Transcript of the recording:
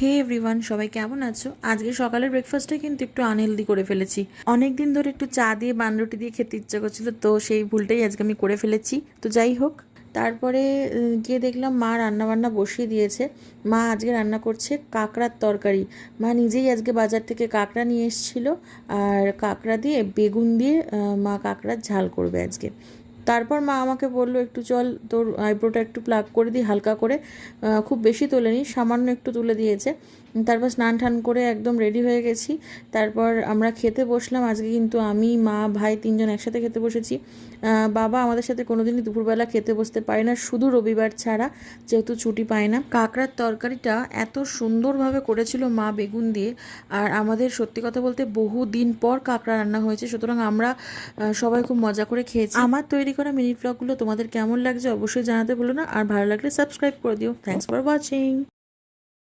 হে everyone, সবাই কেমন আছো? আজকে সকালের ব্রেকফাস্টে কিন্তু একটু আনহেলদি করে ফেলেছি। অনেক দিন ধরে একটু চা দিয়ে বানরুটি দিয়ে খেতে ইচ্ছা করছিল, তো সেই ভুলটাই আজকে আমি করে ফেলেছি। তো যাই হোক, তারপরে গিয়ে দেখলাম মা রান্না বান্না বসিয়ে দিয়েছে। মা আজকে রান্না করছে কাঁকড়ার তরকারি। মা নিজেই আজকে বাজার থেকে কাঁকড়া নিয়ে এসেছিলো, আর কাঁকড়া দিয়ে বেগুন দিয়ে মা কাঁকড়ার ঝাল করবে আজকে। তারপর মা আমাকে বললো, একটু চল তোর আইব্রোটা একটু প্লাগ করে দিই হালকা করে। খুব বেশি তোলেনি, সামান্য একটু তুলে দিয়েছে। তারপর স্নান টান করে একদম রেডি হয়ে গেছি। তারপর আমরা খেতে বসলাম। আজকে কিন্তু আমি, মা, ভাই তিনজন একসাথে খেতে বসেছি। বাবা আমাদের সাথে কোনোদিনই দুপুরবেলা খেতে বসতে পারে না, শুধু রবিবার ছাড়া, যেহেতু ছুটি পায় না। কাঁকড়ার তরকারিটা এত সুন্দরভাবে করেছিল মা বেগুন দিয়ে। আর আমাদের সত্যি কথা বলতে বহু দিন পর কাঁকড়া রান্না হয়েছে, সুতরাং আমরা সবাই খুব মজা করে খেয়েছি। আমার তৈরি করা মিনি ব্লগগুলো তোমাদের কেমন লাগছে অবশ্যই জানাতে ভুলো না, আর ভালো লাগলে সাবস্ক্রাইব করে দিও। Thanks for watching.